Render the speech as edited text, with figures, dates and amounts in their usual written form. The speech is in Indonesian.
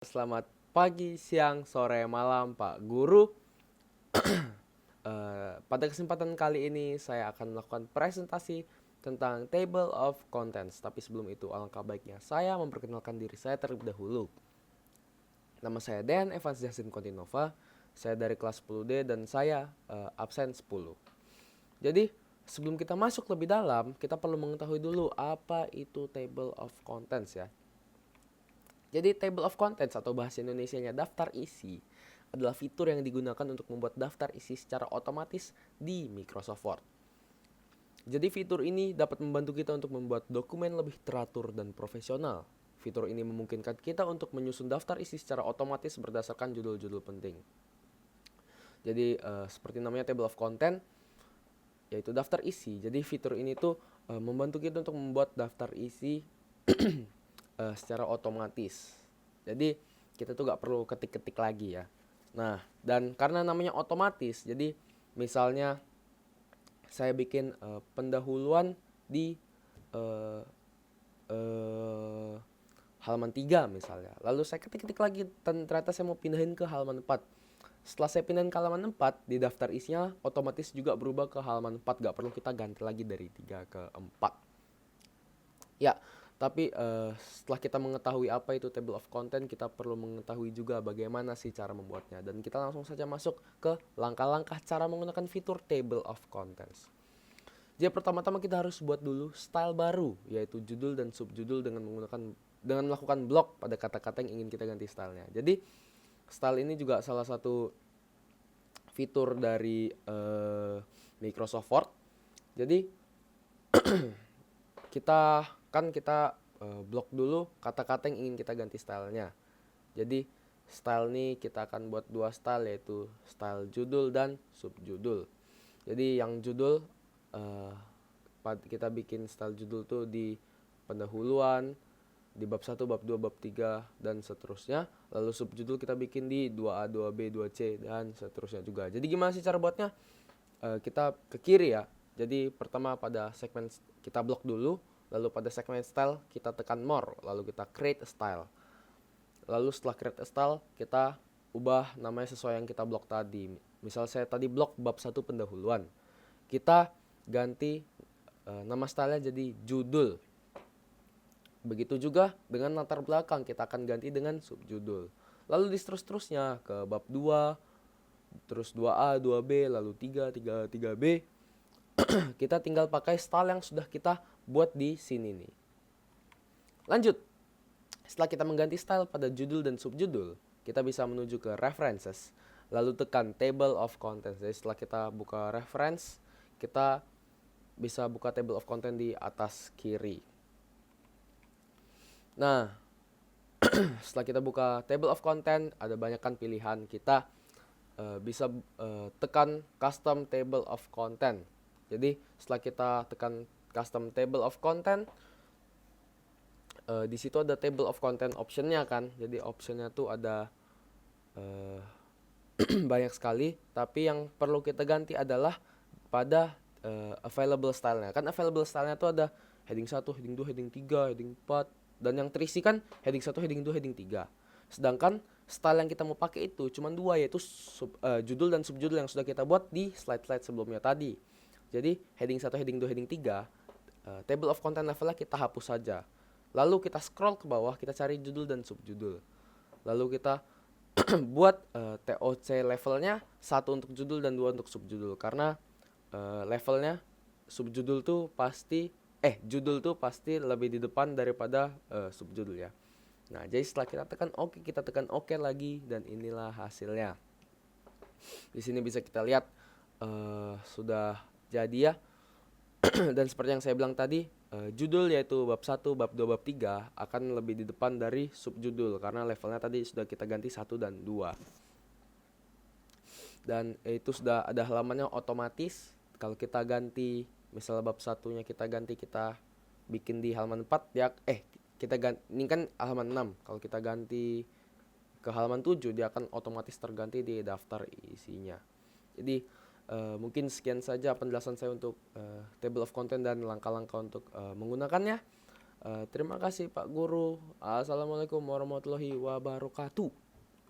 Selamat pagi, siang, sore, malam, Pak Guru. Pada kesempatan kali ini saya akan melakukan presentasi tentang Table of Contents. Tapi sebelum itu alangkah baiknya saya memperkenalkan diri saya terlebih dahulu. Nama saya Dean Evans Jasin Kontinova. Saya dari kelas 10D dan saya absen 10. Jadi sebelum kita masuk lebih dalam, kita perlu mengetahui dulu apa itu Table of Contents ya. Jadi table of contents atau bahasa Indonesianya daftar isi adalah fitur yang digunakan untuk membuat daftar isi secara otomatis di Microsoft Word. Jadi fitur ini dapat membantu kita untuk membuat dokumen lebih teratur dan profesional. Fitur ini memungkinkan kita untuk menyusun daftar isi secara otomatis berdasarkan judul-judul penting. Jadi seperti namanya table of content, yaitu daftar isi. Jadi fitur ini tuh membantu kita untuk membuat daftar isi secara otomatis. Jadi kita tuh gak perlu ketik-ketik lagi ya. Nah, dan karena namanya otomatis, jadi misalnya saya bikin pendahuluan di uh, uh, halaman 3 misalnya. Lalu saya ketik-ketik lagi dan ternyata saya mau pindahin ke halaman 4. Setelah saya pindahin ke halaman 4, di daftar isinya otomatis juga berubah ke halaman 4. Gak perlu kita ganti lagi dari 3 ke 4. Ya, tapi setelah kita mengetahui apa itu table of content, kita perlu mengetahui juga bagaimana sih cara membuatnya. Dan kita langsung saja masuk ke langkah-langkah cara menggunakan fitur table of contents. Jadi pertama-tama kita harus buat dulu style baru, yaitu judul dan subjudul dengan melakukan blok pada kata-kata yang ingin kita ganti stylenya. Jadi style ini juga salah satu fitur dari Microsoft Word. Jadi kita blok dulu kata-kata yang ingin kita ganti stylenya. Jadi style ini kita akan buat dua style, yaitu style judul dan subjudul. Jadi yang judul kita bikin style judul tuh di pendahuluan, di bab 1, bab 2, bab 3 dan seterusnya. Lalu subjudul kita bikin di 2A, 2B, 2C dan seterusnya juga. Jadi gimana sih cara buatnya? Kita ke kiri ya. Jadi pertama pada segmen kita blok dulu, lalu pada segmen style kita tekan more, lalu kita create a style. Lalu setelah create a style kita ubah namanya sesuai yang kita blok tadi. Misal saya tadi blok bab 1 pendahuluan. Kita ganti nama stylenya jadi judul. Begitu juga dengan latar belakang, kita akan ganti dengan subjudul. Lalu terus-terusnya ke bab 2, terus 2A, 2B, lalu 3, 3, 3B. Kita tinggal pakai style yang sudah kita buat di sini nih. Lanjut. Setelah kita mengganti style pada judul dan subjudul, kita bisa menuju ke references, lalu tekan table of contents. Jadi setelah kita buka reference, kita bisa buka table of content di atas kiri. Nah, setelah kita buka table of content, ada banyak kan pilihan. Kita bisa tekan custom table of content. Jadi setelah kita tekan custom table of content, di situ ada table of content optionnya kan. Jadi optionnya tuh ada banyak sekali. Tapi yang perlu kita ganti adalah pada available stylenya. Kan available stylenya tuh ada heading 1, heading 2, heading 3, heading 4. Dan yang terisi kan heading 1, heading 2, heading 3. Sedangkan style yang kita mau pakai itu cuma dua, yaitu judul dan subjudul yang sudah kita buat di slide-slide sebelumnya tadi. Jadi heading 1, heading 2, heading 3, table of content levelnya kita hapus saja. Lalu kita scroll ke bawah, kita cari judul dan subjudul. Lalu kita buat TOC levelnya 1 untuk judul dan 2 untuk subjudul. Karena levelnya subjudul tuh pasti judul tuh pasti lebih di depan daripada subjudul ya. Nah, jadi setelah kita tekan OK, kita tekan OK lagi dan inilah hasilnya. Di sini bisa kita lihat sudah jadi ya. Dan seperti yang saya bilang tadi, judul yaitu bab 1, bab 2, bab 3 akan lebih di depan dari subjudul karena levelnya tadi sudah kita ganti 1 dan 2. Dan itu sudah ada halamannya otomatis. Kalau kita ganti, misalnya bab 1-nya kita ganti, kita bikin di halaman 4 ya, kita ganti, ini kan halaman 6. Kalau kita ganti ke halaman 7, dia akan otomatis terganti di daftar isinya. Jadi mungkin sekian saja penjelasan saya untuk table of content dan langkah-langkah untuk menggunakannya. Terima kasih Pak Guru. Assalamualaikum warahmatullahi wabarakatuh.